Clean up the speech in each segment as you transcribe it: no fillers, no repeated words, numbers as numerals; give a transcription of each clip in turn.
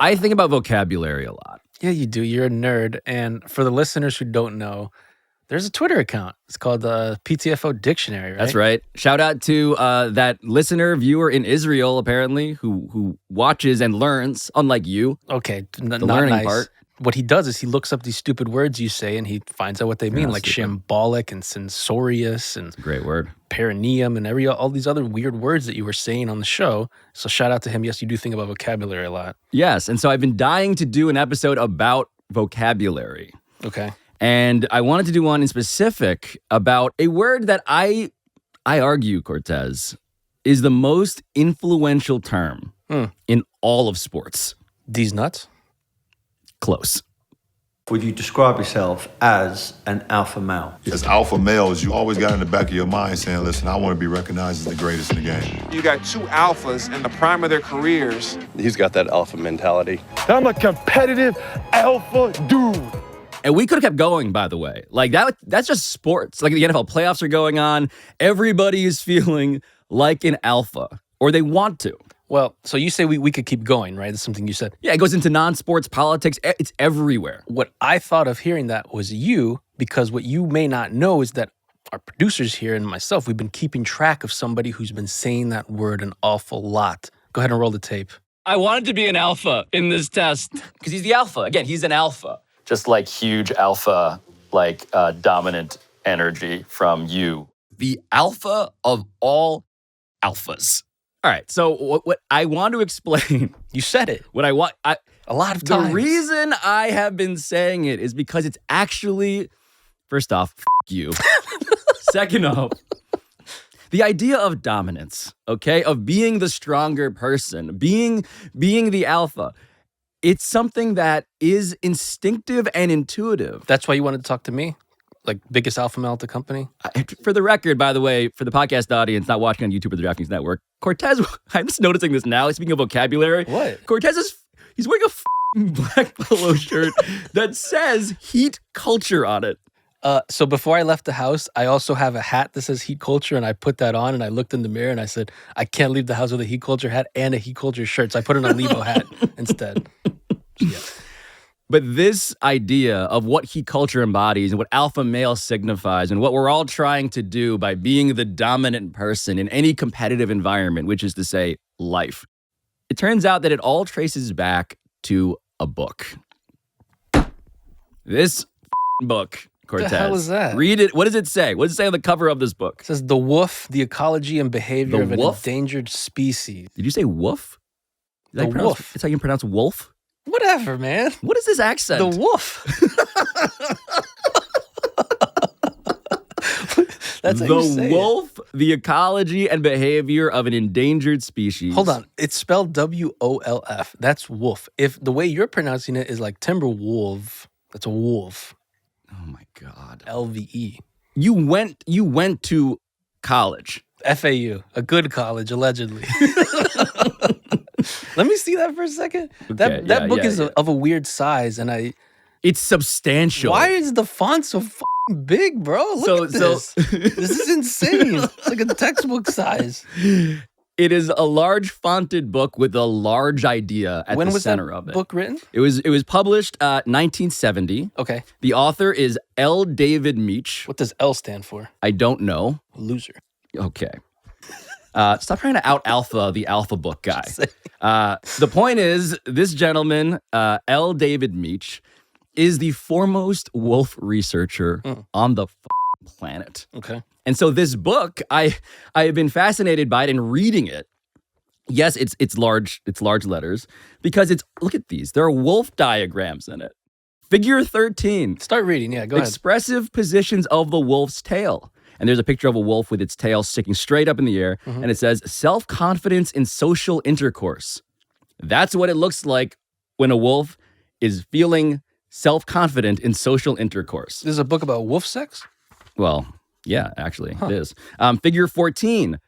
I think about vocabulary a lot. Yeah, you do. You're a nerd. And for the listeners who don't know, there's a Twitter account. It's called the PTFO Dictionary, right? That's right. Shout out to that listener, viewer in Israel, apparently, who watches and learns, unlike you. Okay, The not learning nice. part. What he does is he looks up these stupid words you say and he finds out what they mean, like stupid. shambolic and censorious and Great word. perineum and all these other weird words that you were saying on the show. So shout out to him. Yes, you do think about vocabulary a lot. Yes, and so I've been dying to do an episode about vocabulary. Okay. And I wanted to do one in specific about a word that I argue, Cortez, is the most influential term in all of sports. These nuts? Close. Would you describe yourself as an alpha male? As alpha males, you always got in the back of your mind saying, listen, I want to be recognized as the greatest in the game. You got two alphas in the prime of their careers. He's got that alpha mentality. I'm a competitive alpha dude. And we could have kept going, by the way. Like, that's just sports. Like, the NFL playoffs are going on. Everybody is feeling like an alpha, or they want to. Well, so you say we could keep going, right? That's something you said. Yeah, it goes into non-sports politics. It's everywhere. What I thought of hearing that was you, because what you may not know is that our producers here and myself, we've been keeping track of somebody who's been saying that word an awful lot. Go ahead and roll the tape. I wanted to be an alpha in this test because he's the alpha. Again, he's an alpha. Just like huge alpha, like dominant energy from you. The alpha of all alphas. All right, so what I want to explain. You said it. What I want, a lot of times. The reason I have been saying it is because it's actually, first off, you. Second off, the idea of dominance, okay, of being the stronger person, being the alpha. It's something that is instinctive and intuitive. That's why you wanted to talk to me? Like biggest alpha male at the company? For the record, by the way, for the podcast audience not watching on YouTube or the DraftKings Network, Cortez, I'm just noticing this now, speaking of vocabulary. What? Cortez he's wearing a black polo shirt that says heat culture on it. So before I left the house, I also have a hat that says heat culture, and I put that on, and I looked in the mirror, and I said, I can't leave the house with a heat culture hat and a heat culture shirt, so I put on a Lebo hat instead. Yeah. But this idea of what heat culture embodies and what alpha male signifies and what we're all trying to do by being the dominant person in any competitive environment, which is to say life, it turns out that it all traces back to a book. This book, Cortez. What the hell is that? Read it. What does it say? What does it say on the cover of this book? It says The Wolf, the Ecology and Behavior of an Endangered Species. Did you say wolf? The wolf. That's how you pronounce wolf? Whatever, man. What is this accent? The wolf. That's how you say wolf, the ecology and behavior of an endangered species. Hold on. It's spelled W-O-L-F. That's wolf. If the way you're pronouncing it is like timber wolf, that's a wolf. Oh my God. L-V-E. You went to college. FAU, a good college, allegedly. Let me see that for a second. Okay, that book is of a weird size, and it's substantial. Why is the font so big, bro? Look at this. This is insane. It's like a textbook size. It is a large fonted book with a large idea at the center of it. When was that book written? It was published 1970. Okay. The author is L. David Meach. What does L stand for? I don't know. Loser. Okay. Stop trying to out-alpha the alpha book guy. The point is, this gentleman, L. David Meach, is the foremost wolf researcher on the planet. Okay. And so this book, I have been fascinated by it and reading it. Yes, it's large letters because look at these. There are wolf diagrams in it. Figure 13. Start reading. Yeah, go ahead. Expressive positions of the wolf's tail. And there's a picture of a wolf with its tail sticking straight up in the air. And it says, self-confidence in social intercourse. That's what it looks like when a wolf is feeling self-confident in social intercourse. This is a book about wolf sex? Well, yeah, actually, it is. Figure 14,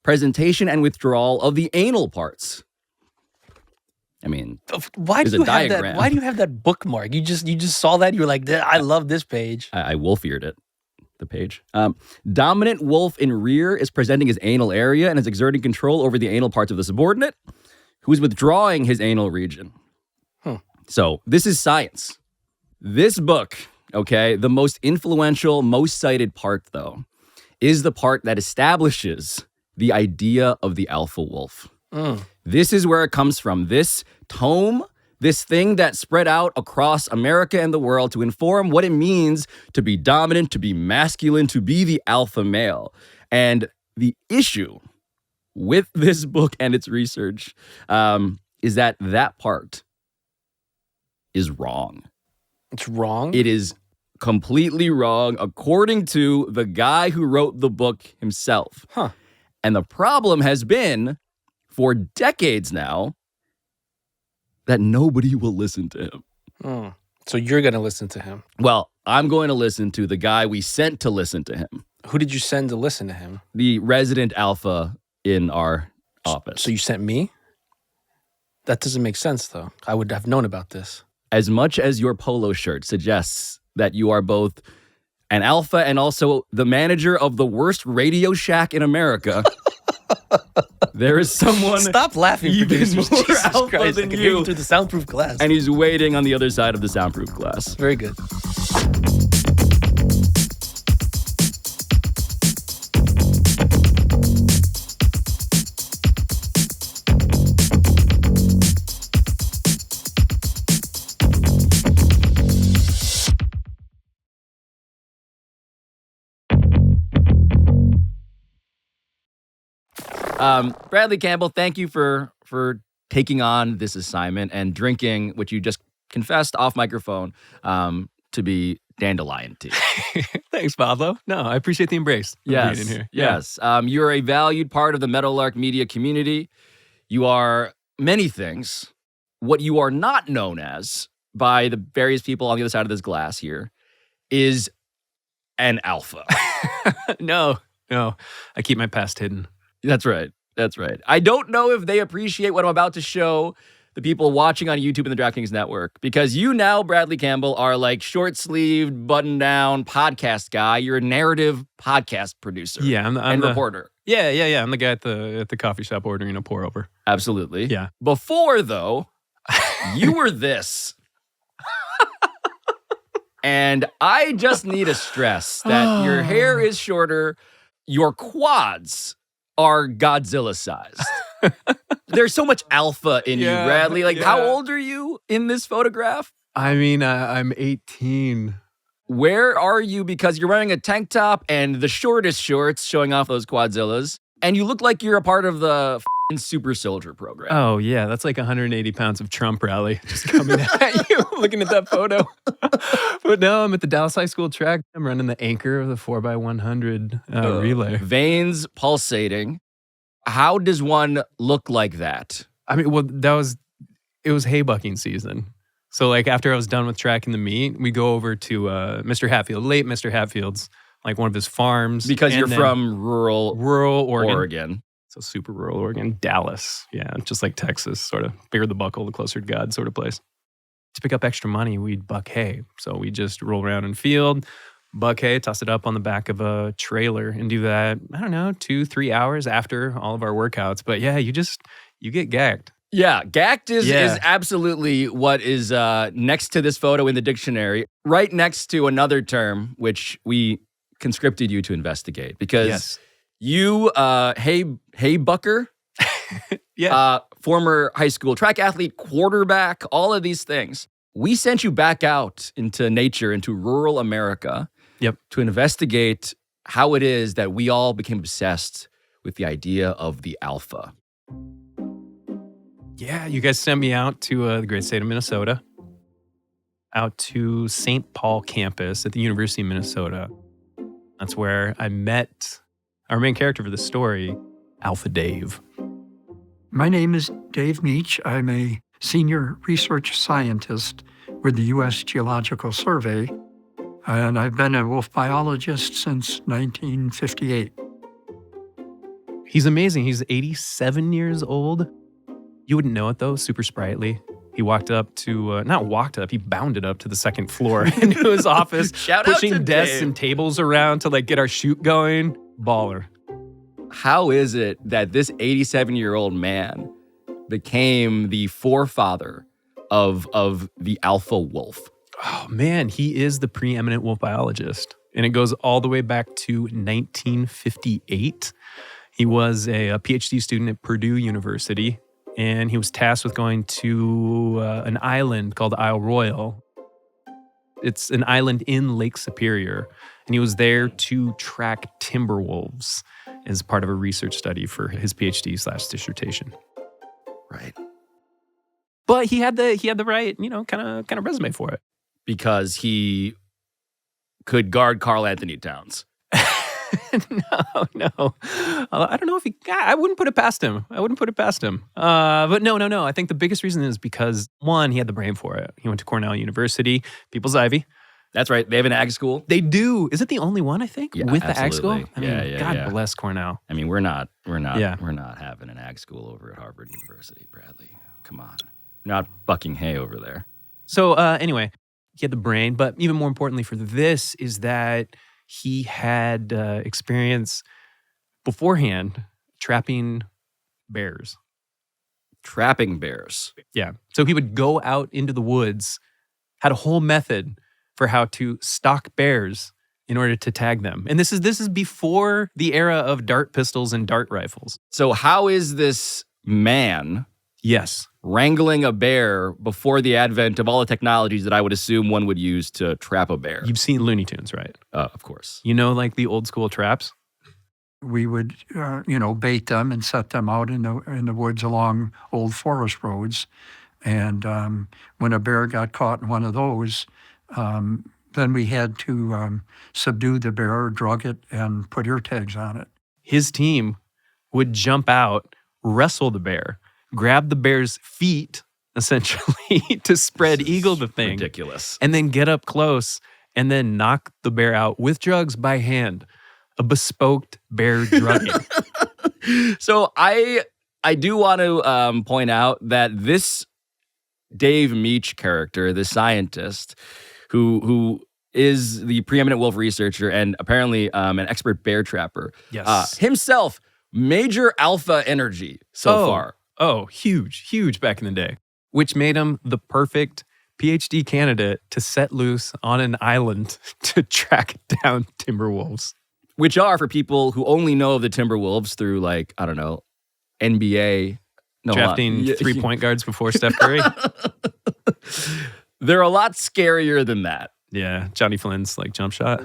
presentation and withdrawal of the anal parts. I mean, why do you have that? Why do you have that bookmark? You just saw that. You were like, I love this page. I wolf-eared it. The page. Dominant wolf in rear is presenting his anal area and is exerting control over the anal parts of the subordinate, who is withdrawing his anal region. So this is science. This book, okay, the most influential, most cited part, though, is the part that establishes the idea of the alpha wolf. This is where it comes from. This tome, this thing that spread out across America and the world to inform what it means to be dominant, to be masculine, to be the alpha male. And the issue with this book and its research is that part is wrong. It's wrong? It is completely wrong, according to the guy who wrote the book himself. Huh. And the problem has been, for decades now, that nobody will listen to him. So you're going to listen to him? Well, I'm going to listen to the guy we sent to listen to him. Who did you send to listen to him? The resident alpha in our office. So you sent me? That doesn't make sense, though. I would have known about this. As much as your polo shirt suggests that you are both an alpha and also the manager of the worst Radio Shack in America, there is someone Stop laughing, even producers. more Jesus alpha Christ, than I can hear you. you through the soundproof glass. and he's waiting on the other side of the soundproof glass. Very good. Bradley Campbell, thank you for taking on this assignment and drinking, which you just confessed off microphone, to be dandelion tea. Thanks, Pablo. No, I appreciate the embrace. of being in here. Yes. You're a valued part of the Meadowlark media community. You are many things. What you are not known as by the various people on the other side of this glass here is an alpha. No, I keep my past hidden. That's right. I don't know if they appreciate what I'm about to show the people watching on YouTube and the DraftKings Network, because you now, Bradley Campbell, are like short-sleeved, button-down podcast guy. You're a narrative podcast producer. Yeah, I'm the reporter. Yeah. I'm the guy at the coffee shop ordering a pour over. Absolutely. Yeah. Before, though, you were this. And I just need to stress that your hair is shorter, your quads are Godzilla-sized. There's so much alpha in you, Bradley. Like, how old are you in this photograph? I mean, I'm 18. Where are you? Because you're wearing a tank top and the shortest shorts showing off those quadzillas. And you look like you're a part of the Super Soldier program. Oh, yeah, that's like 180 pounds of Trump rally just coming at you, looking at that photo. But no, I'm at the Dallas High School track. I'm running the anchor of the 4x100 relay. Veins pulsating. How does one look like that? I mean, well, it was hay bucking season. So like after I was done with tracking the meet, we go over to Mr. Hatfield, late Mr. Hatfield's, like one of his farms. Because you're from rural Oregon. So super rural Oregon, Dallas. Yeah, just like Texas, sort of bigger the buckle, the closer to God sort of place. To pick up extra money, we'd buck hay. So we just roll around in field, buck hay, toss it up on the back of a trailer and do that, I don't know, 2-3 hours after all of our workouts. But yeah, you get gagged. Yeah, gacked is absolutely what is next to this photo in the dictionary, right next to another term, which we conscripted you to investigate. Because you, hay bucker, former high school track athlete, quarterback, all of these things. We sent you back out into nature, into rural America, to investigate how it is that we all became obsessed with the idea of the alpha. Yeah, you guys sent me out to the great state of Minnesota, out to St. Paul campus at the University of Minnesota. That's where I met our main character for the story, Alpha Dave. My name is Dave Meach. I'm a senior research scientist with the U.S. Geological Survey, and I've been a wolf biologist since 1958. He's amazing. He's 87 years old. You wouldn't know it, though, super sprightly. He walked up to, he bounded up to the second floor into his office, pushing desks and tables around to like get our shoot going. Baller. How is it that this 87-year-old man became the forefather of the alpha wolf? Oh, man, he is the preeminent wolf biologist. And it goes all the way back to 1958. He was a PhD student at Purdue University, and he was tasked with going to an island called Isle Royale. It's an island in Lake Superior, and he was there to track timber wolves as part of a research study for his PhD/dissertation. Right. But he had the right, kind of resume for it. Because he could guard Karl Anthony Towns. No. I don't know if I wouldn't put it past him. But no. I think the biggest reason is because, one, he had the brain for it. He went to Cornell University, People's Ivy. That's right. They have an ag school. They do. Is it the only one, I think, with the ag school? Absolutely. I mean, God bless Cornell. I mean, we're not having an ag school over at Harvard University, Bradley. Come on. We're not bucking hay over there. So anyway, he had the brain, but even more importantly for this is that he had experience beforehand trapping bears. Trapping bears. Yeah. So he would go out into the woods, had a whole method for how to stalk bears in order to tag them. And this is before the era of dart pistols and dart rifles. So how is this man wrangling a bear before the advent of all the technologies that I would assume one would use to trap a bear? You've seen Looney Tunes, right? Of course. Like the old school traps? We would, bait them and set them out in the woods along old forest roads. And when a bear got caught in one of those, then we had to subdue the bear, drug it, and put ear tags on it. His team would jump out, wrestle the bear, grab the bear's feet, essentially, to spread eagle the thing. Ridiculous. And then get up close and then knock the bear out with drugs by hand. A bespoke bear drugging. So I do want to point out that this Dave Meach character, the scientist, who is the preeminent wolf researcher and apparently an expert bear trapper, himself, major alpha energy so far. Oh, huge back in the day, which made him the perfect PhD candidate to set loose on an island to track down timber wolves. Which are, for people who only know of the Timberwolves through, NBA. Drafting 3-point guards before Steph Curry. They're a lot scarier than that. Yeah, Johnny Flynn's jump shot.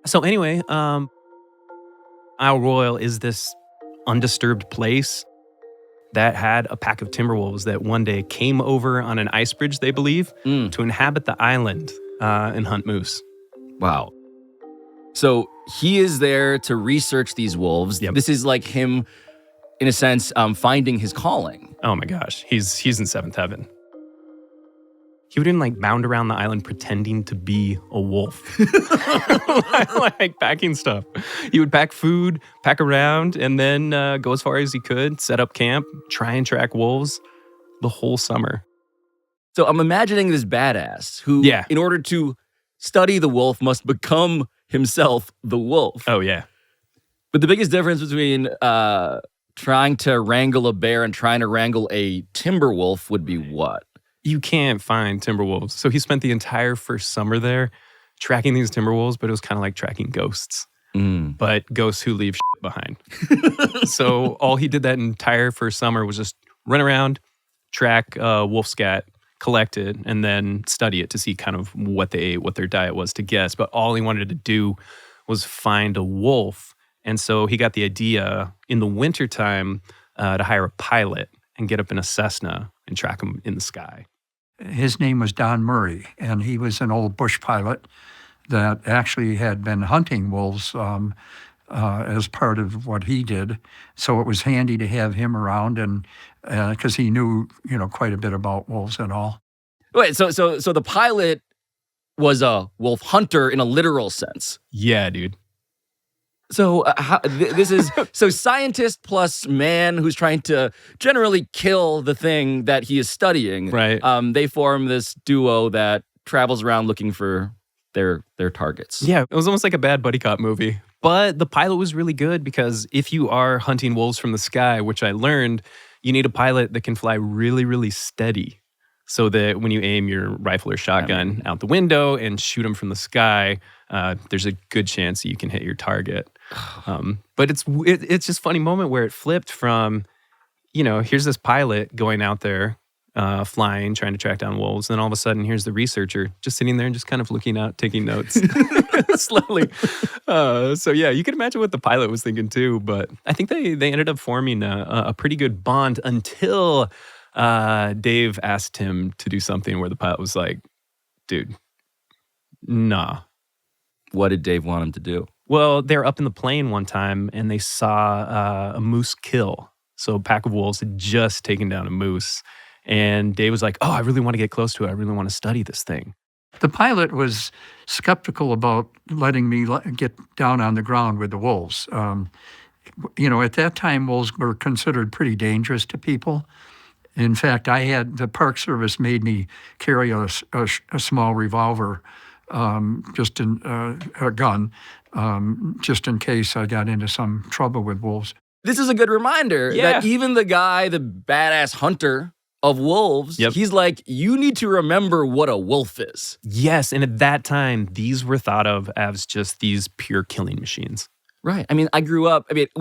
So anyway, Isle Royale is this undisturbed place that had a pack of timber wolves that one day came over on an ice bridge, they believe, to inhabit the island and hunt moose. Wow. So he is there to research these wolves. Yep. This is like him, in a sense, finding his calling. Oh my gosh, he's in seventh heaven. He would even bound around the island pretending to be a wolf. Packing stuff. He would pack food, pack around, and then go as far as he could, set up camp, try and track wolves the whole summer. So I'm imagining this badass who, in order to study the wolf, must become himself the wolf. Oh, yeah. But the biggest difference between trying to wrangle a bear and trying to wrangle a timber wolf would be what? You can't find timber wolves. So he spent the entire first summer there tracking these timber wolves, but it was kind of like tracking ghosts. But ghosts who leave shit behind. So all he did that entire first summer was just run around, track wolf scat, collect it, and then study it to see kind of what they ate, what their diet was to guess. But all he wanted to do was find a wolf. And so he got the idea in the wintertime to hire a pilot and get up in a Cessna and track him in the sky. His name was Don Murray, and he was an old bush pilot that actually had been hunting wolves as part of what he did. So it was handy to have him around, and because he knew, quite a bit about wolves and all. Wait, so the pilot was a wolf hunter in a literal sense. Yeah, dude. So this is scientist plus man who's trying to generally kill the thing that he is studying. Right. They form this duo that travels around looking for their targets. Yeah, it was almost like a bad buddy cop movie. But the pilot was really good because if you are hunting wolves from the sky, which I learned, You need a pilot that can fly really, really steady so that when you aim your rifle or shotgun out the window and shoot them from the sky, there's a good chance that you can hit your target. But it's just a funny moment where it flipped from, here's this pilot going out there flying, trying to track down wolves. Then all of a sudden, here's the researcher just sitting there and just kind of looking out, taking notes slowly. So yeah, you can imagine what the pilot was thinking too. But I think they ended up forming a pretty good bond until Dave asked him to do something where the pilot was like, dude, nah. What did Dave want him to do? Well, they were up in the plane one time and they saw a moose kill. So a pack of wolves had just taken down a moose. And Dave was like, oh, I really want to get close to it. I really want to study this thing. The pilot was skeptical about letting me get down on the ground with the wolves. At that time, wolves were considered pretty dangerous to people. In fact, the Park Service made me carry a small revolver, just in a gun, just in case I got into some trouble with wolves. This is a good reminder that even the guy, the badass hunter of wolves, he's like, you need to remember what a wolf is. Yes, and at that time, these were thought of as just these pure killing machines. Right. We all grew up with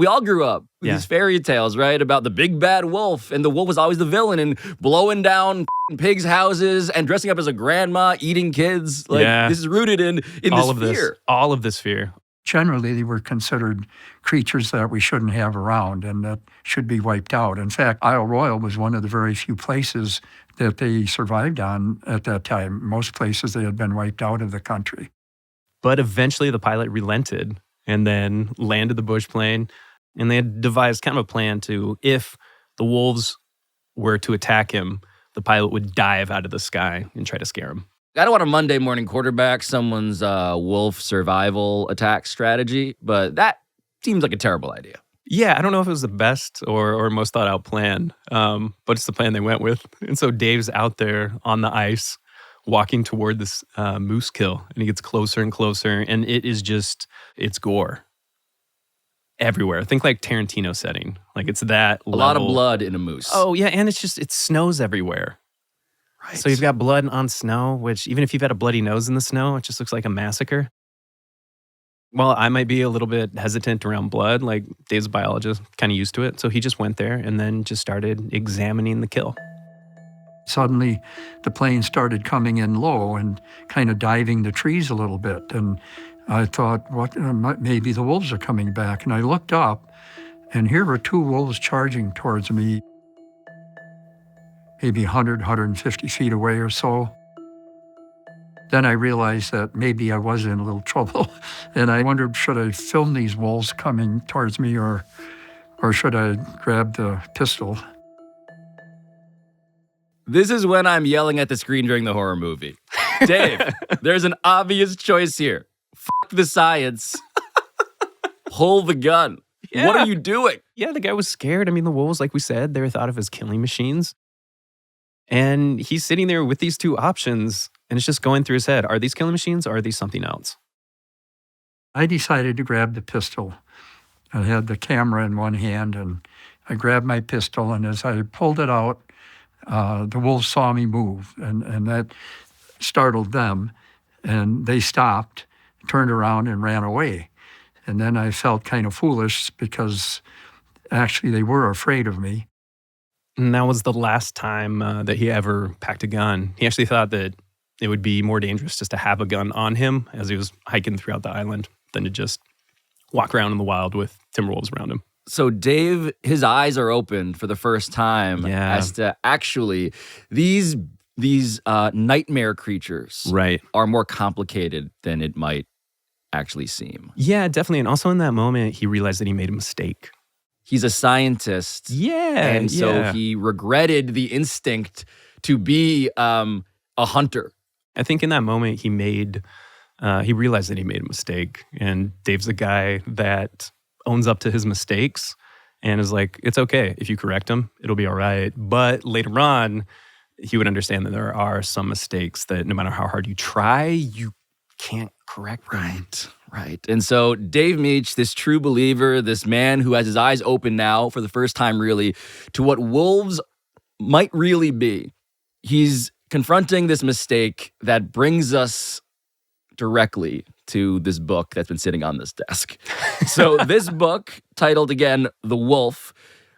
these fairy tales, right? About the big bad wolf, and the wolf was always the villain and blowing down pigs' houses and dressing up as a grandma, eating kids. This is rooted in all this fear. All of this fear. Generally, they were considered creatures that we shouldn't have around and that should be wiped out. In fact, Isle Royale was one of the very few places that they survived on at that time. Most places, they had been wiped out of the country. But eventually, the pilot relented and then landed the bush plane. And they had devised kind of a plan to, if the wolves were to attack him, the pilot would dive out of the sky and try to scare him. I don't want to Monday morning quarterback someone's wolf survival attack strategy, but that seems like a terrible idea. Yeah, I don't know if it was the best or most thought out plan, but it's the plan they went with. And so Dave's out there on the ice walking toward this moose kill, and he gets closer and closer, and it's gore everywhere. Think like Tarantino setting. Like it's that level. A lot of blood in a moose. Oh, yeah, and it snows everywhere. Right. So you've got blood on snow, which even if you've had a bloody nose in the snow, it just looks like a massacre. Well, I might be a little bit hesitant around blood, like Dave's a biologist, kind of used to it. So he just went there and then just started examining the kill. Suddenly, the plane started coming in low and kind of diving the trees a little bit. And I thought, maybe the wolves are coming back. And I looked up, and here were two wolves charging towards me, maybe 100, 150 feet away or so. Then I realized that maybe I was in a little trouble. And I wondered, should I film these wolves coming towards me or should I grab the pistol? This is when I'm yelling at the screen during the horror movie. Dave, there's an obvious choice here. Fuck the science. Pull the gun. Yeah. What are you doing? Yeah, the guy was scared. The wolves, like we said, they were thought of as killing machines. And he's sitting there with these two options, and it's just going through his head. Are these killing machines or are these something else? I decided to grab the pistol. I had the camera in one hand, and I grabbed my pistol, and as I pulled it out, the wolves saw me move, and that startled them, and they stopped, turned around, and ran away. And then I felt kind of foolish because actually they were afraid of me. And that was the last time that he ever packed a gun. He actually thought that it would be more dangerous just to have a gun on him as he was hiking throughout the island than to just walk around in the wild with timber wolves around him. So Dave, his eyes are opened for the first time as to actually these nightmare creatures are more complicated than it might actually seem. Yeah, definitely. And also in that moment, he realized that he made a mistake. He's a scientist. Yeah. And so he regretted the instinct to be a hunter. I think in that moment, he realized that he made a mistake. And Dave's the guy that owns up to his mistakes and is like, it's okay. If you correct them, it'll be all right. But later on, he would understand that there are some mistakes that no matter how hard you try, you can't correct them. Right. And so Dave Meach, this true believer, this man who has his eyes open now for the first time really to what wolves might really be, he's confronting this mistake that brings us directly to this book that's been sitting on this desk. So this book, titled again, The Wolf,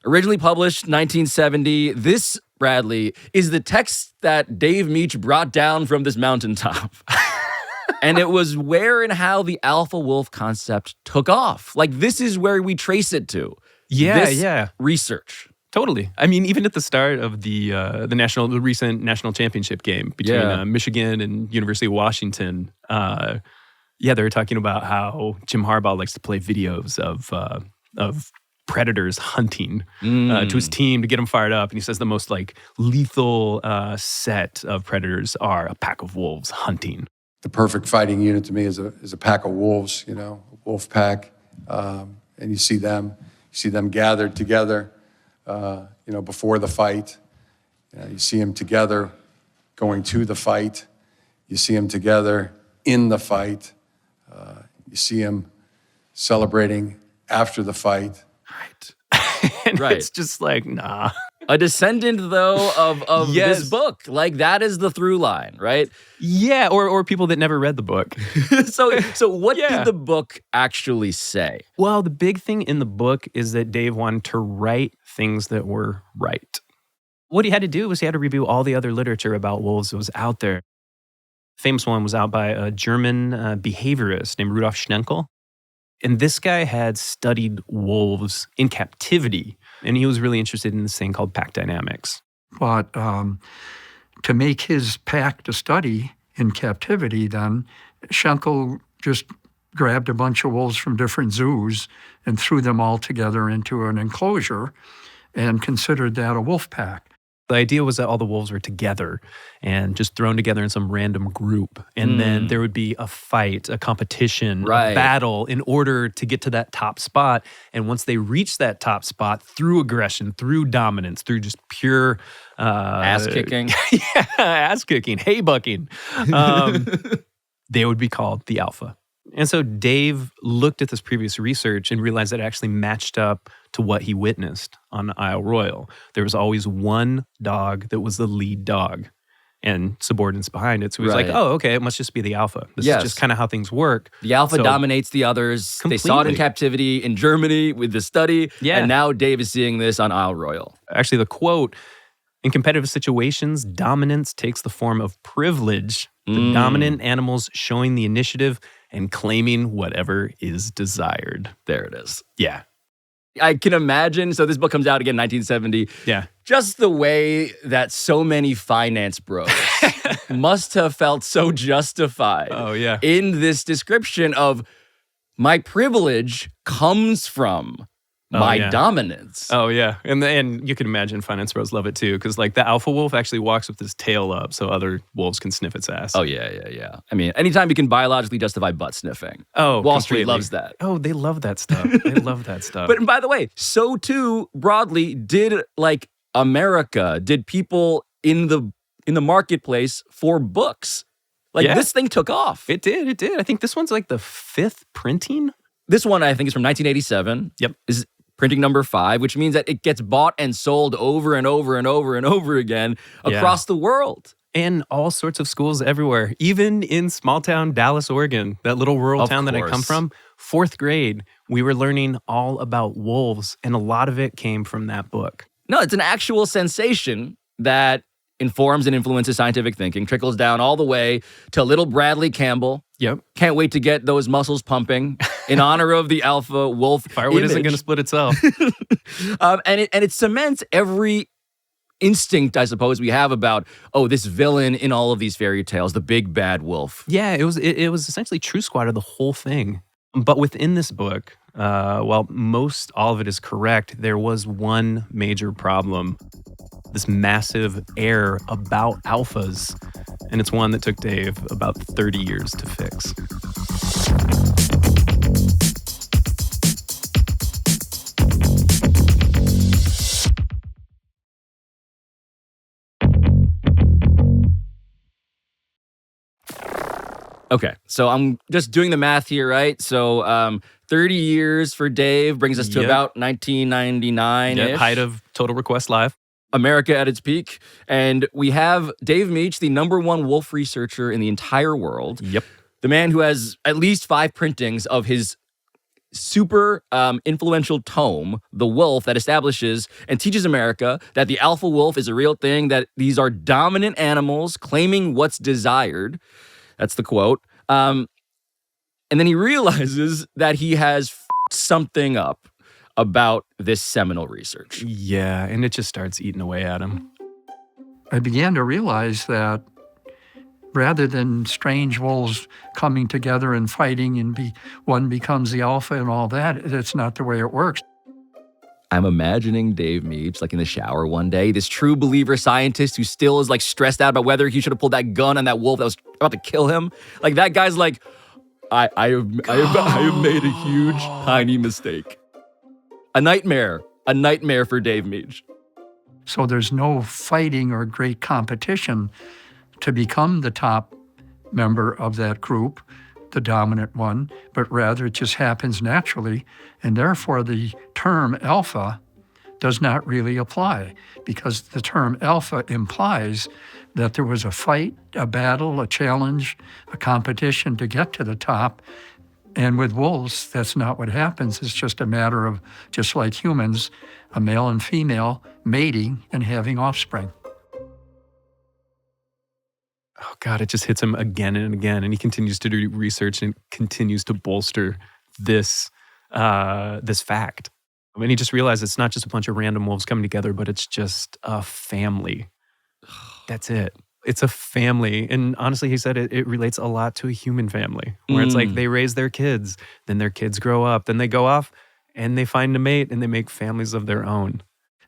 originally published 1970. This, Bradley, is the text that Dave Meach brought down from this mountaintop. And it was where and how the alpha wolf concept took off. Like, this is where we trace it to. Yeah. Research. Totally. I mean, even at the start of the recent national championship game between Michigan and University of Washington, they were talking about how Jim Harbaugh likes to play videos of predators hunting to his team to get them fired up. And he says the most like lethal set of predators are a pack of wolves hunting. The perfect fighting unit to me is a pack of wolves, a wolf pack. And you see them gathered together, before the fight. You see them together going to the fight. You see them together in the fight. You see them celebrating after the fight. And Right. it's just like, nah. A descendant, though, of this book. Like, that is the through line, right? Yeah, or people that never read the book. So what did the book actually say? Well, the big thing in the book is that Dave wanted to write things that were right. What he had to do was he had to review all the other literature about wolves that was out there. Famous one was out by a German behaviorist named Rudolf Schenkel. And this guy had studied wolves in captivity, and he was really interested in this thing called pack dynamics. But to make his pack to study in captivity, then Schenkel just grabbed a bunch of wolves from different zoos and threw them all together into an enclosure and considered that a wolf pack. The idea was that all the wolves were together and just thrown together in some random group. And then there would be a fight, a competition, a battle in order to get to that top spot. And once they reached that top spot through aggression, through dominance, through just pure... ass kicking. Ass kicking, hay bucking. They would be called the alpha. And so Dave looked at this previous research and realized that it actually matched up to what he witnessed on Isle Royale. There was always one dog that was the lead dog and subordinates behind it. So he was like, oh, okay, it must just be the alpha. This is just kind of how things work. The alpha dominates the others. Completely. They saw it in captivity in Germany with the study. Yeah. And now Dave is seeing this on Isle Royale. Actually, the quote, in competitive situations, dominance takes the form of privilege. The dominant animals showing the initiative and claiming whatever is desired. There it is. Yeah. I can imagine. So this book comes out again in 1970. Yeah. Just the way that so many finance bros must have felt so justified in this description of my privilege comes from my dominance. Oh, yeah. And you can imagine finance bros love it too, because like the alpha wolf actually walks with his tail up so other wolves can sniff its ass. Oh, yeah. I mean, anytime you can biologically justify butt sniffing. Oh, Wall Street loves that. Oh, they love that stuff. They love that stuff. But by the way, so too, broadly, did like America, did people in the marketplace for books. Like this thing took off. It did. I think this one's like the 5th printing. This one, I think, is from 1987. Yep. This is printing number 5, which means that it gets bought and sold over and over and over and over again across the world. And all sorts of schools everywhere, even in small town Dallas, Oregon, that little rural town that I come from. 4th grade, we were learning all about wolves, and a lot of it came from that book. No, it's an actual sensation that informs and influences scientific thinking, trickles down all the way to little Bradley Campbell. Yep. Can't wait to get those muscles pumping in honor of the alpha wolf Firewood isn't going to split itself. And it cements every instinct, I suppose, we have about, this villain in all of these fairy tales, the big bad wolf. Yeah, it was essentially True Squatter, the whole thing. But within this book, while most all of it is correct, there was one major problem. This massive error about alphas. And it's one that took Dave about 30 years to fix. Okay, so I'm just doing the math here, right? So 30 years for Dave brings us to Yep. about 1999-ish. Yeah, height of Total Request Live. America at its peak. And we have Dave Meach, the #1 wolf researcher in the entire world. Yep. The man who has at least 5 printings of his super influential tome, The Wolf, that establishes and teaches America that the alpha wolf is a real thing, that these are dominant animals claiming what's desired. That's the quote. And then he realizes that he has something up about this seminal research. Yeah, and it just starts eating away at him. I began to realize that rather than strange wolves coming together and fighting and one becomes the alpha and all that, that's not the way it works. I'm imagining Dave Meach like in the shower one day, this true believer scientist who still is like stressed out about whether he should have pulled that gun on that wolf that was about to kill him. Like that guy's like, I have made a huge, tiny mistake. A nightmare for Dave Meach. So there's no fighting or great competition to become the top member of that group, the dominant one, but rather it just happens naturally. And therefore the term alpha does not really apply, because the term alpha implies that there was a fight, a battle, a challenge, a competition to get to the top. And with wolves, that's not what happens. It's just a matter of, just like humans, a male and female mating and having offspring. Oh God, it just hits him again and again. And he continues to do research and continues to bolster this fact. I mean, he just realized it's not just a bunch of random wolves coming together, but it's just a family. That's it. It's a family. And honestly, he said it relates a lot to a human family, where it's like they raise their kids, then their kids grow up, then they go off and they find a mate and they make families of their own.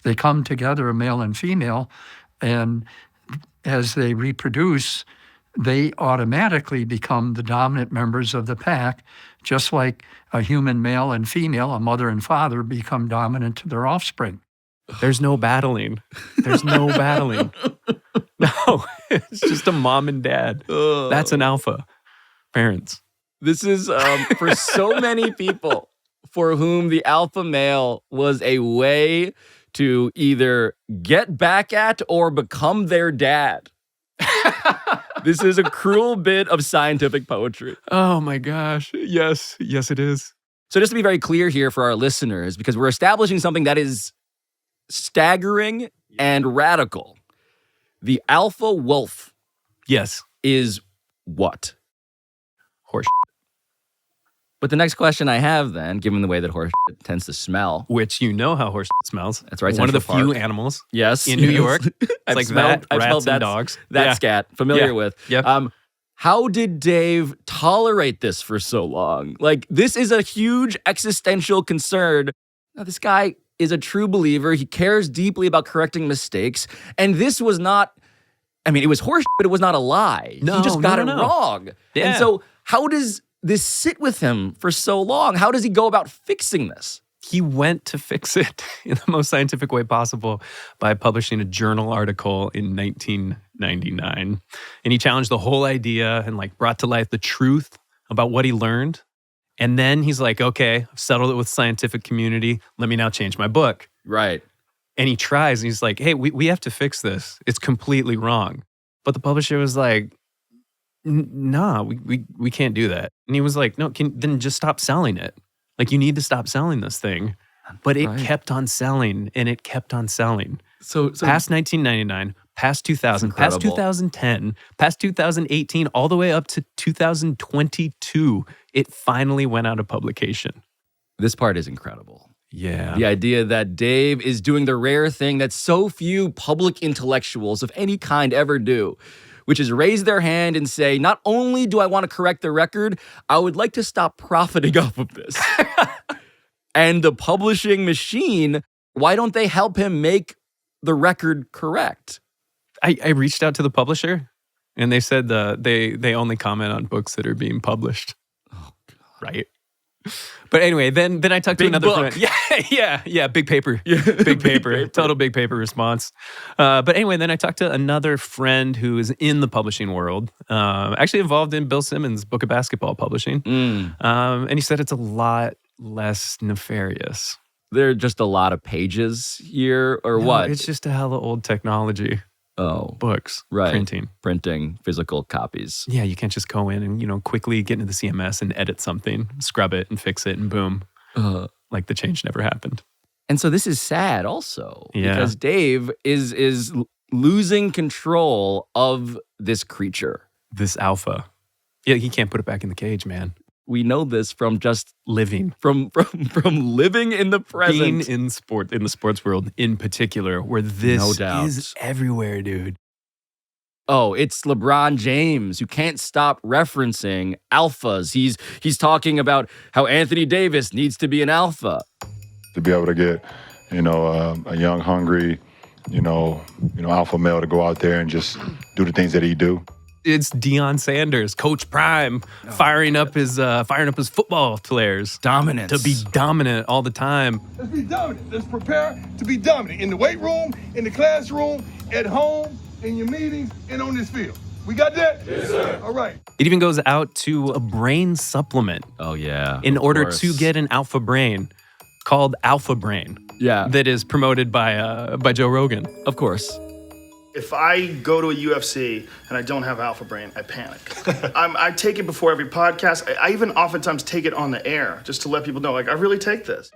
They come together, a male and female, and as they reproduce, they automatically become the dominant members of the pack, just like a human male and female, a mother and father, become dominant to their offspring. There's no battling. There's no battling. No, it's just a mom and dad. That's an alpha. Parents. This is for so many people for whom the alpha male was a way to either get back at or become their dad. This is a cruel bit of scientific poetry. Oh my gosh. Yes. Yes, it is. So just to be very clear here for our listeners, because we're establishing something that is staggering and radical. The alpha wolf, yes, is what? Horse. But the next question I have then, given the way that horse tends to smell. Which you know how horse smells. That's right. One of the Central few Park. animals Yes. in New York. It's I've like smelled, that, I've rats smelled and dogs. That scat, familiar with. Yep. How did Dave tolerate this for so long? Like, this is a huge existential concern. Now, this guy is a true believer. He cares deeply about correcting mistakes. And this was not, I mean, it was horse, but it was not a lie. No, he just got it no. wrong. Yeah. And so how does this sit with him for so long? How does he go about fixing this? He went to fix it in the most scientific way possible by publishing a journal article in 1999. And he challenged the whole idea and like brought to life the truth about what he learned. And then he's like, okay, I've settled it with the scientific community. Let me now change my book. Right. And he tries and he's like, hey, we have to fix this. It's completely wrong. But the publisher was like, nah, we can't do that. And he was like, no, then just stop selling it. Like, you need to stop selling this thing. But it kept on selling and it kept on selling. So past 1999, past 2000, past 2010, past 2018, all the way up to 2022, it finally went out of publication. This part is incredible. Yeah. The idea that Dave is doing the rare thing that so few public intellectuals of any kind ever do, which is raise their hand and say, not only do I want to correct the record, I would like to stop profiting off of this. And the publishing machine, why don't they help him make the record correct? I reached out to the publisher and they said they only comment on books that are being published. Oh, God. Right? But anyway, then I talked to Big another book. friend. Yeah, big paper. Big paper. Total big paper response. But anyway, then I talked to another friend who is in the publishing world, actually involved in Bill Simmons' Book of Basketball publishing. And he said it's a lot less nefarious. There are just a lot of pages here, or No, what? It's just a hella old technology. Oh, Books, right. printing physical copies. Yeah, you can't just go in and quickly get into the CMS and edit something, scrub it and fix it, and boom, like the change never happened. And so this is sad also, Yeah. because Dave is losing control of this creature. This alpha. Yeah, he can't put it back in the cage, man. We know this from just Living. from living in the present. Being in the sports world in particular, where this No doubt. is everywhere, dude. Oh, it's LeBron James who can't stop referencing alphas. He's talking about how Anthony Davis needs to be an alpha. To be able to get, a young, hungry, alpha male to go out there and just do the things that he do. It's Deion Sanders, Coach Prime, firing up his football players. Dominance. To be dominant all the time. Let's be dominant. Let's prepare to be dominant in the weight room, in the classroom, at home, in your meetings, and on this field. We got that? Yes, sir. All right. It even goes out to a brain supplement. Oh, yeah. In of order course. to get an alpha brain called Alpha Brain. Yeah. That is promoted by Joe Rogan. Of course. If I go to a UFC and I don't have Alpha Brain, I panic. I take it before every podcast. I even oftentimes take it on the air just to let people know, I really take this.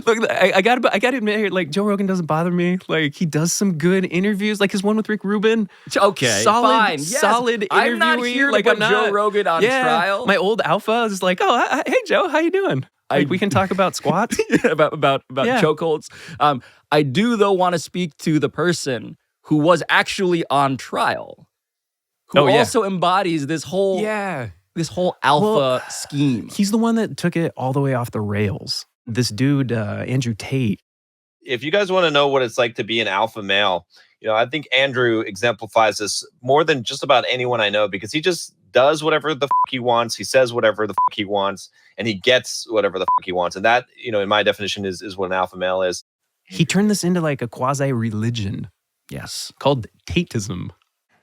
Look, I gotta admit here, Joe Rogan doesn't bother me. He does some good interviews, like his one with Rick Rubin. Okay, solid, fine. Yes. solid interviewing. I'm not here to put Joe Rogan on trial. My old alpha is like, hey Joe, how you doing? We can talk about squats. about chokeholds. I do, though, want to speak to the person who was actually on trial, who also embodies this whole alpha scheme. He's the one that took it all the way off the rails. This dude, Andrew Tate. If you guys want to know what it's like to be an alpha male, I think Andrew exemplifies this more than just about anyone I know, because he just does whatever the fuck he wants. He says whatever the fuck he wants, and he gets whatever the fuck he wants. And that, in my definition, is what an alpha male is. He turned this into a quasi-religion. Yes. Called Tateism.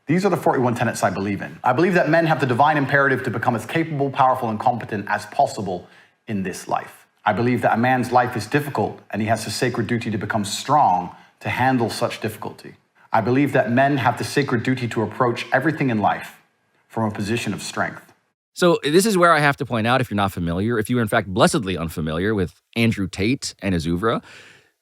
These are the 41 tenets I believe in. I believe that men have the divine imperative to become as capable, powerful, and competent as possible in this life. I believe that a man's life is difficult, and he has a sacred duty to become strong to handle such difficulty. I believe that men have the sacred duty to approach everything in life from a position of strength. So this is where I have to point out, if you're not familiar, if you are in fact blessedly unfamiliar with Andrew Tate and his oeuvre,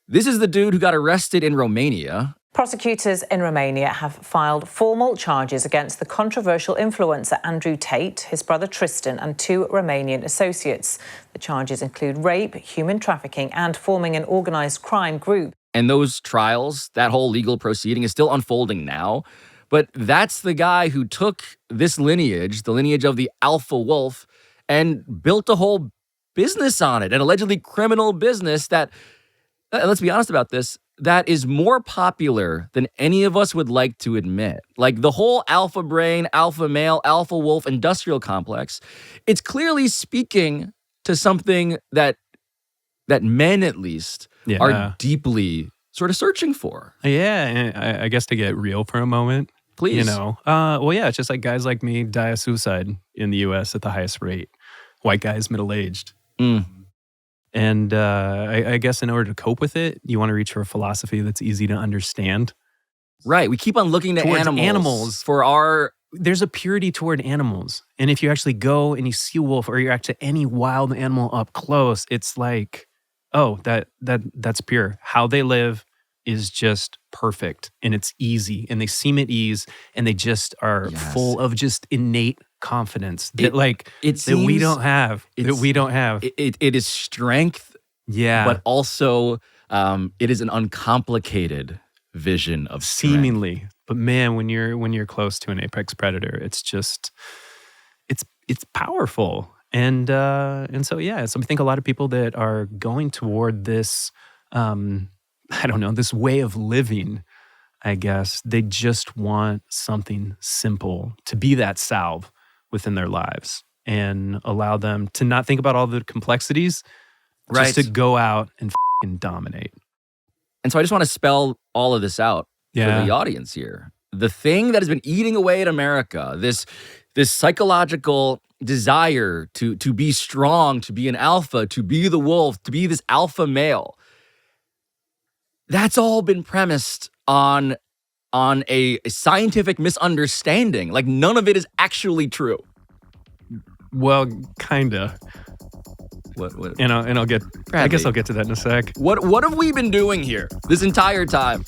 this is the dude who got arrested in Romania. Prosecutors in Romania have filed formal charges against the controversial influencer Andrew Tate, his brother Tristan, and 2 Romanian associates. The charges include rape, human trafficking, and forming an organised crime group. And those trials, that whole legal proceeding is still unfolding now. But that's the guy who took this lineage, the lineage of the alpha wolf, and built a whole business on it, an allegedly criminal business that, let's be honest about this, that is more popular than any of us would like to admit. The whole alpha brain, alpha male, alpha wolf industrial complex, it's clearly speaking to something that men, at least, are deeply sort of searching for. Yeah, I guess to get real for a moment. Please. It's just guys like me die of suicide in the U.S. at the highest rate. White guys, middle-aged. And I guess in order to cope with it, you want to reach for a philosophy that's easy to understand. Right. We keep on looking to animals for our... There's a purity toward animals. And if you actually go and you see a wolf, or you're actually any wild animal up close, it's like, oh, that's pure. How they live is just perfect, and it's easy, and they seem at ease, and they just are full of just innate confidence that we don't have. It is strength, but also it is an uncomplicated vision of strength. Seemingly. But man, when you're close to an apex predator, it's just it's powerful. And so I think a lot of people that are going toward this this way of living, I guess, they just want something simple to be that salve within their lives. and allow them to not think about all the complexities, Right. just to go out and fucking dominate. And so I just want to spell all of this out for the audience here. The thing that has been eating away at America, this psychological desire to be strong, to be an alpha, to be the wolf, to be this alpha male, that's all been premised on a scientific misunderstanding. Like, none of it is actually true. Well, kinda. What? And I'll get. Bradley, I guess I'll get to that in a sec. What have we been doing here this entire time?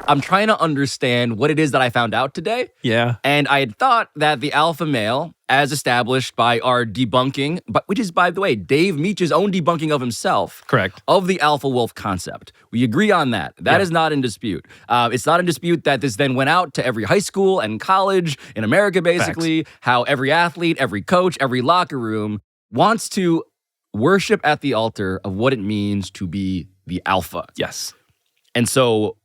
I'm trying to understand what it is that I found out today. Yeah. And I had thought that the alpha male, as established by our debunking, but which is, by the way, Dave Meach's own debunking of himself. Correct. Of the alpha wolf concept. We agree on that. That is not in dispute. It's not in dispute that this then went out to every high school and college in America, basically. Facts. How every athlete, every coach, every locker room wants to worship at the altar of what it means to be the alpha. Yes. And so,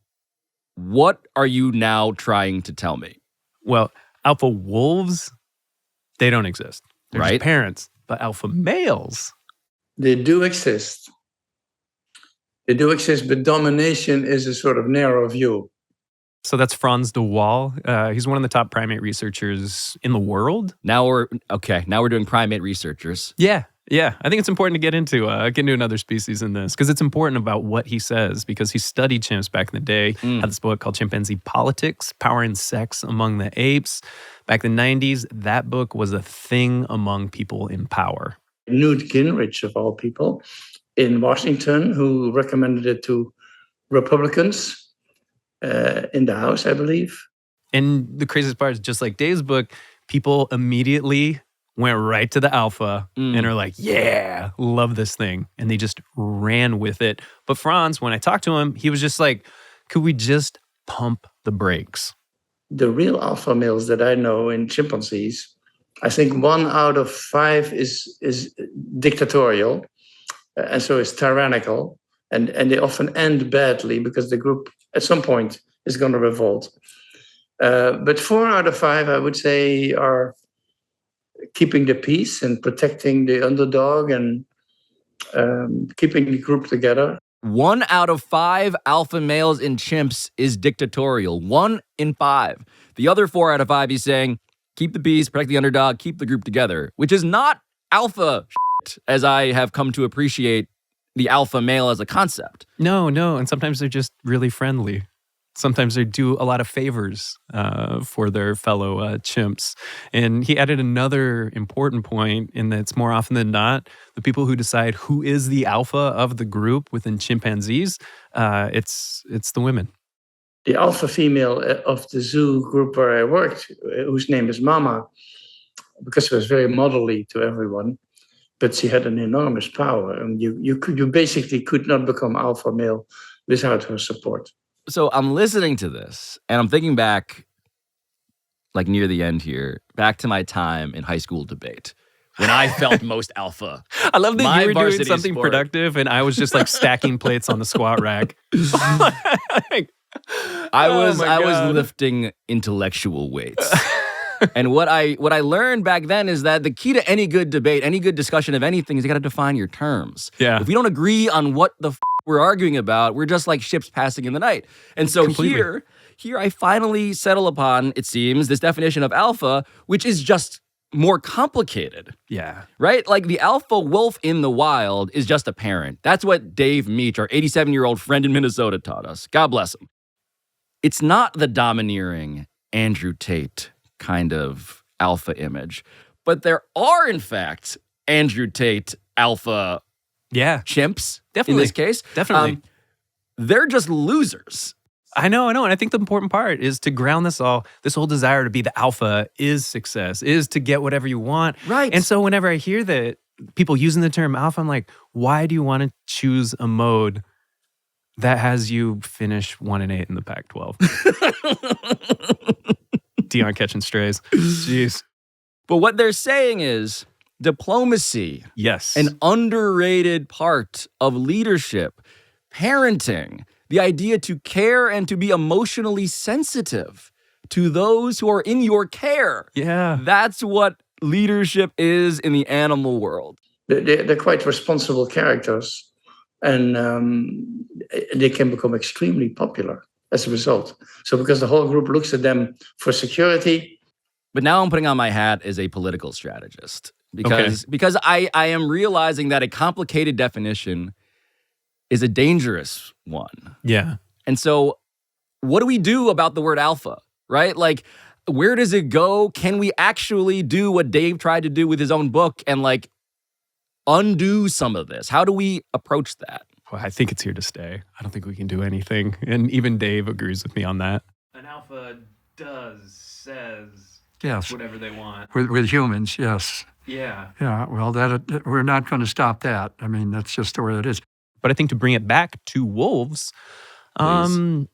what are you now trying to tell me? Well, alpha wolves, they don't exist. They're just parents. But alpha males, they do exist. They do exist, but domination is a sort of narrow view. So that's Franz de Waal. He's one of the top primate researchers in the world. Now we're doing primate researchers. Yeah. I think it's important to get into another species in this because it's important about what he says because he studied chimps back in the day. Had this book called Chimpanzee Politics, Power and Sex Among the Apes. Back in the 90s, that book was a thing among people in power. Newt Gingrich, of all people, in Washington, who recommended it to Republicans in the House, I believe. And the craziest part is just like Dave's book, people immediately went right to the alpha and are like, yeah, love this thing. And they just ran with it. But Franz, when I talked to him, he was just like, could we just pump the brakes? The real alpha males that I know in chimpanzees, I think 1 out of 5 is dictatorial. And so it's tyrannical. And they often end badly because the group at some point is going to revolt. But 4 out of 5, I would say, are keeping the peace and protecting the underdog and keeping the group together. 1 out of 5 alpha males in chimps is dictatorial. 1 in 5. The other 4 out of 5 he's saying, keep the peace, protect the underdog, keep the group together, which is not alpha shit, as I have come to appreciate the alpha male as a concept. No. And sometimes they're just really friendly. Sometimes they do a lot of favors for their fellow chimps. And he added another important point in that it's more often than not, the people who decide who is the alpha of the group within chimpanzees, it's the women. The alpha female of the zoo group where I worked, whose name is Mama, because she was very motherly to everyone, but she had an enormous power. And you basically could not become alpha male without her support. So I'm listening to this and I'm thinking back, like near the end here, back to my time in high school debate when I felt most alpha. I love that My you were doing varsity something sport. Productive and I was just like stacking plates on the squat rack. I was lifting intellectual weights. And what I learned back then is that the key to any good debate, any good discussion of anything is you got to define your terms. Yeah. If we don't agree on what the we're arguing about, we're just like ships passing in the night. And so here I finally settle upon, it seems, this definition of alpha, which is just more complicated. Yeah. Right? Like the alpha wolf in the wild is just a parent. That's what Dave Meach, our 87-year-old friend in Minnesota, taught us. God bless him. It's not the domineering Andrew Tate kind of alpha image, but there are, in fact, Andrew Tate alpha chimps. Definitely. In this case. Definitely. They're just losers. I know. And I think the important part is to ground this whole desire to be the alpha is success, is to get whatever you want. Right. And so whenever I hear that people using the term alpha, I'm like, why do you want to choose a mode that has you finish 1-8 in the Pac-12? Deion catching strays. Jeez. But what they're saying is Diplomacy. Yes. An underrated part of leadership. Parenting. The idea to care and to be emotionally sensitive to those who are in your care. Yeah. That's what leadership is in the animal world. They're quite responsible characters, and they can become extremely popular as a result. So because the whole group looks at them for security. But now I'm putting on my hat as a political strategist because I am realizing that a complicated definition is a dangerous one. Yeah. And so what do we do about the word alpha, right? Like, where does it go? Can we actually do what Dave tried to do with his own book and like undo some of this? How do we approach that? Well, I think it's here to stay. I don't think we can do anything. And even Dave agrees with me on that. An alpha says Yes. whatever they want. With humans, yes. Yeah. Yeah, well, we're not going to stop that. I mean, that's just the way it is. But I think to bring it back to wolves, in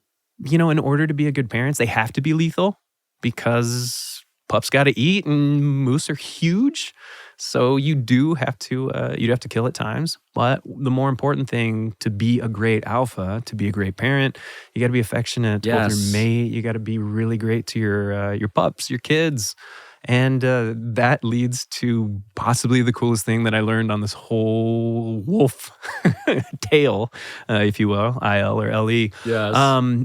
order to be a good parent, they have to be lethal because pups got to eat and moose are huge. So you do have to, you'd have to kill at times. But the more important thing to be a great alpha, to be a great parent, you got to be affectionate to both your mate. You got to be really great to your pups, your kids. And that leads to possibly the coolest thing that I learned on this whole wolf tale, if you will, IL or LE. Yes.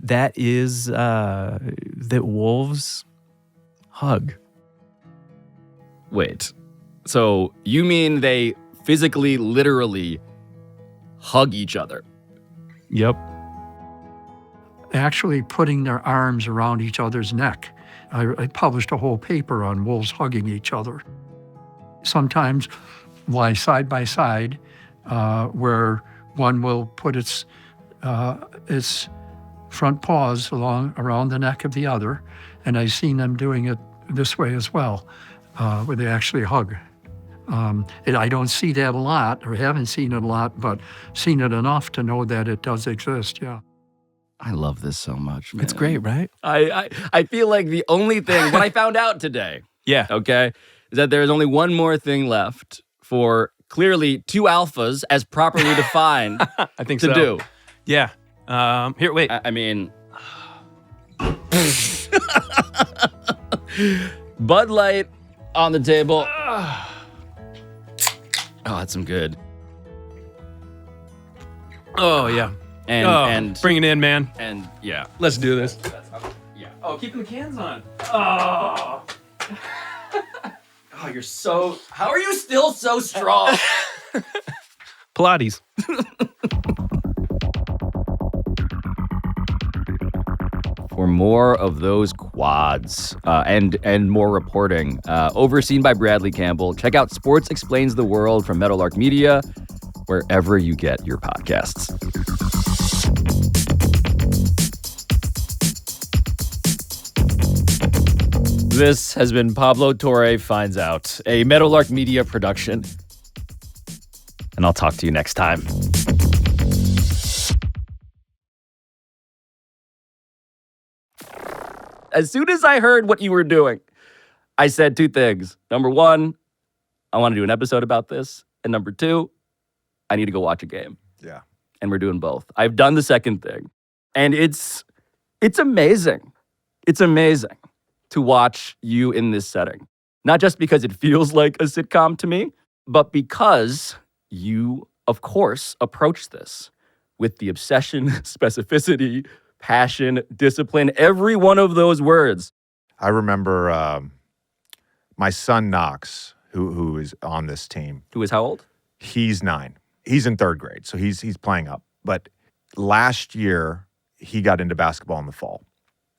That is that wolves hug. Wait, so you mean they physically, literally hug each other? Yep. Actually putting their arms around each other's neck. I published a whole paper on wolves hugging each other. Sometimes lie side by side, where one will put its front paws around the neck of the other, and I've seen them doing it this way as well, where they actually hug. And I don't see that a lot, or haven't seen it a lot, but seen it enough to know that it does exist, yeah. I love this so much, man. It's great, right? I feel like the only thing, what I found out today, okay, is that there is only one more thing left for clearly two alphas as properly defined I think to so. do. Yeah. Here, wait. I mean, Bud Light on the table. Oh, that's some good. Oh, yeah. And bring it in, man. And yeah. Let's do this. Yeah. Oh, keeping the cans on. Oh. Oh, you're so... How are you still so strong? Pilates. For more of those quads and more reporting, overseen by Bradley Campbell, check out Sports Explains the World from Meadowlark Media, wherever you get your podcasts. This has been Pablo Torre Finds Out, a Meadowlark Media production. And I'll talk to you next time. As soon as I heard what you were doing, I said two things. Number one, I want to do an episode about this. And number two, I need to go watch a game. Yeah. And we're doing both. I've done the second thing. And it's amazing. It's amazing to watch you in this setting. Not just because it feels like a sitcom to me, but because you, of course, approach this with the obsession, specificity, passion, discipline, every one of those words. I remember my son Knox, who is on this team. Who is how old? He's 9. He's in 3rd grade, so he's playing up. But last year, he got into basketball in the fall.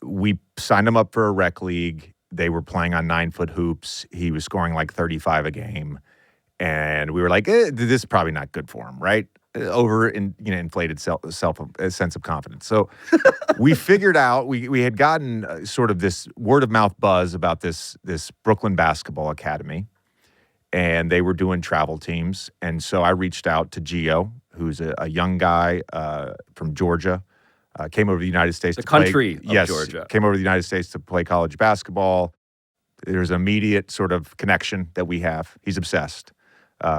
We signed him up for a rec league. They were playing on 9-foot hoops. He was scoring like 35 a game. And we were like, this is probably not good for him, right? Inflated sense of confidence. So we figured out, we had gotten sort of this word of mouth buzz about this Brooklyn Basketball Academy, and they were doing travel teams. And so I reached out to Gio, who's a young guy from Georgia, came over to the United States the to play. country of Georgia. Came over to the United States to play college basketball. There's immediate sort of connection that we have. He's obsessed.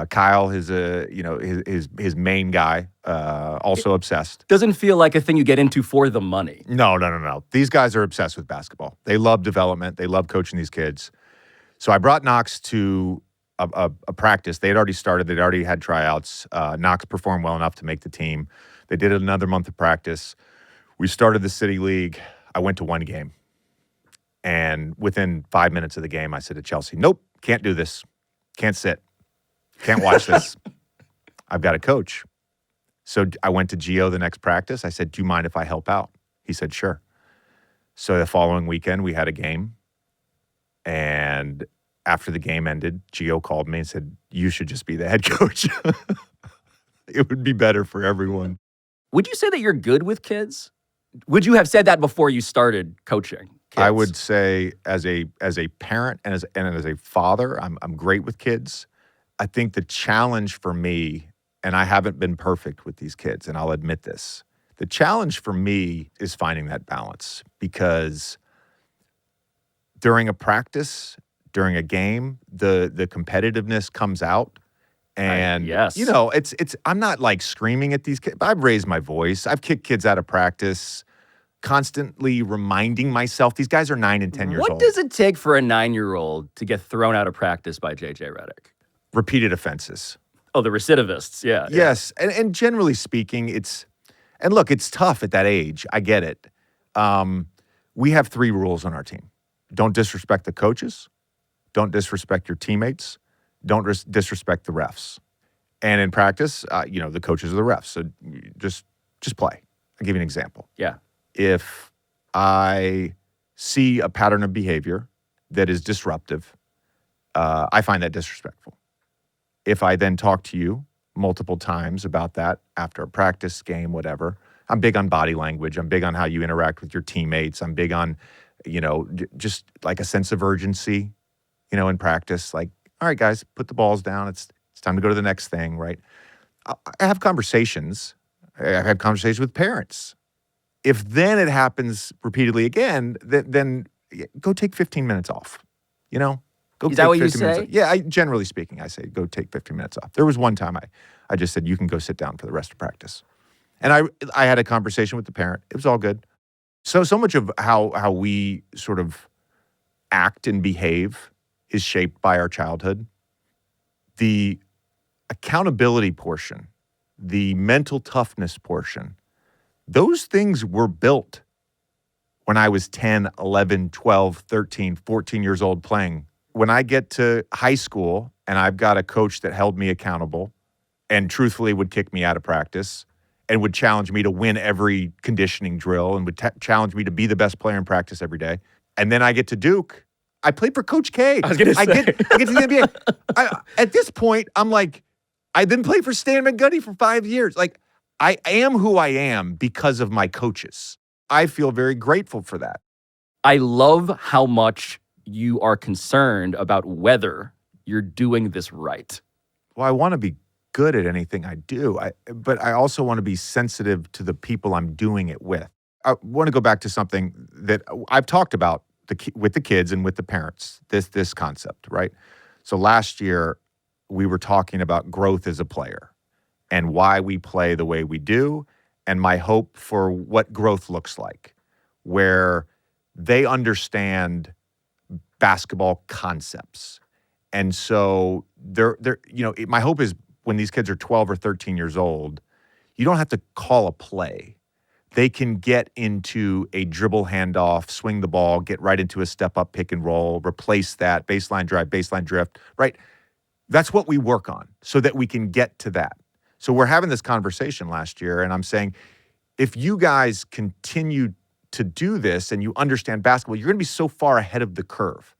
Kyle is his main guy, also obsessed. Doesn't feel like a thing you get into for the money. No. These guys are obsessed with basketball. They love development. They love coaching these kids. So I brought Knox to a practice. They had already started. They'd already had tryouts. Knox performed well enough to make the team. They did another month of practice. We started the City League. I went to one game. And within 5 minutes of the game, I said to Chelsea, nope, can't do this. Can't sit. Can't watch this. I've got to coach. So I went to Gio the next practice. I said, do you mind if I help out? He said, sure. So the following weekend, we had a game. And after the game ended, Gio called me and said, you should just be the head coach. It would be better for everyone. Would you say that you're good with kids? Would you have said that before you started coaching kids? I would say as a parent and as a father, I'm great with kids. I think the challenge for me, and I haven't been perfect with these kids, and I'll admit this, the challenge for me is finding that balance, because during a practice, during a game, the competitiveness comes out. And yes. It's I'm not like screaming at these kids. I've raised my voice. I've kicked kids out of practice, constantly reminding myself these guys are 9 and 10 years old. What does it take for a 9-year-old to get thrown out of practice by JJ Redick? Repeated offenses. Oh, the recidivists. Yeah. Yes. And generally speaking, it's tough at that age. I get it. We have 3 rules on our team. Don't disrespect the coaches. Don't disrespect your teammates. Don't disrespect the refs. And in practice, the coaches are the refs. So just play. I'll give you an example. Yeah. If I see a pattern of behavior that is disruptive, I find that disrespectful. If I then talk to you multiple times about that after a practice, game, whatever, I'm big on body language. I'm big on how you interact with your teammates. I'm big on, just like a sense of urgency, in practice. Like, all right, guys, put the balls down. It's time to go to the next thing, right? I have conversations. I've had conversations with parents. If then it happens repeatedly again, then go take 15 minutes off, Go Is that what you say? Yeah, generally speaking, I say go take 15 minutes off. There was one time I just said, you can go sit down for the rest of practice. And I had a conversation with the parent. It was all good. So much of how we sort of act and behave is shaped by our childhood. The accountability portion, the mental toughness portion, those things were built when I was 10, 11, 12, 13, 14 years old playing. When I get to high school and I've got a coach that held me accountable and truthfully would kick me out of practice and would challenge me to win every conditioning drill and would challenge me to be the best player in practice every day. And then I get to Duke. I played for Coach K. I was going to say. I get to the NBA. At this point, I'm like, I then played for Stan McGunny for 5 years. Like, I am who I am because of my coaches. I feel very grateful for that. I love how much you are concerned about whether you're doing this right. Well, I want to be good at anything I do, but I also want to be sensitive to the people I'm doing it with. I want to go back to something that I've talked about with the kids and with the parents, this concept, right? So last year, we were talking about growth as a player and why we play the way we do and my hope for what growth looks like, where they understand basketball concepts. And so my hope is when these kids are 12 or 13 years old, you don't have to call a play. They can get into a dribble handoff, swing the ball, get right into a step-up pick and roll, replace that, baseline drive, baseline drift, right? That's what we work on so that we can get to that. So we're having this conversation last year, and I'm saying, if you guys continue to do this and you understand basketball, you're going to be so far ahead of the curve.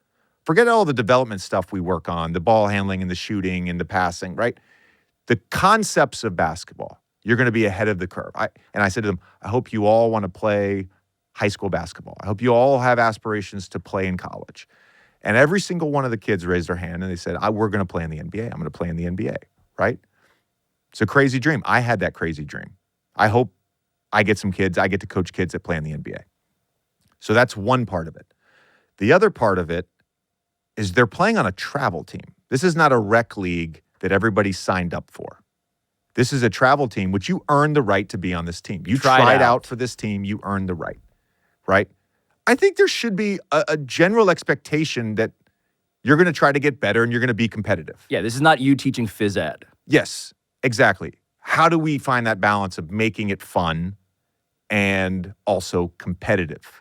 Forget all the development stuff we work on, the ball handling and the shooting and the passing, right? The concepts of basketball, you're going to be ahead of the curve. And I said to them, I hope you all want to play high school basketball. I hope you all have aspirations to play in college. And every single one of the kids raised their hand and they said, we're going to play in the NBA. I'm going to play in the NBA, right? It's a crazy dream. I had that crazy dream. I hope I get some kids, I get to coach kids that play in the NBA. So that's one part of it. The other part of it is they're playing on a travel team. This is not a rec league that everybody signed up for. This is a travel team, which you earned the right to be on this team. You tried out for this team. You earned the right? I think there should be a general expectation that you're going to try to get better and you're going to be competitive. Yeah, this is not you teaching phys ed. Yes, exactly. How do we find that balance of making it fun and also competitive?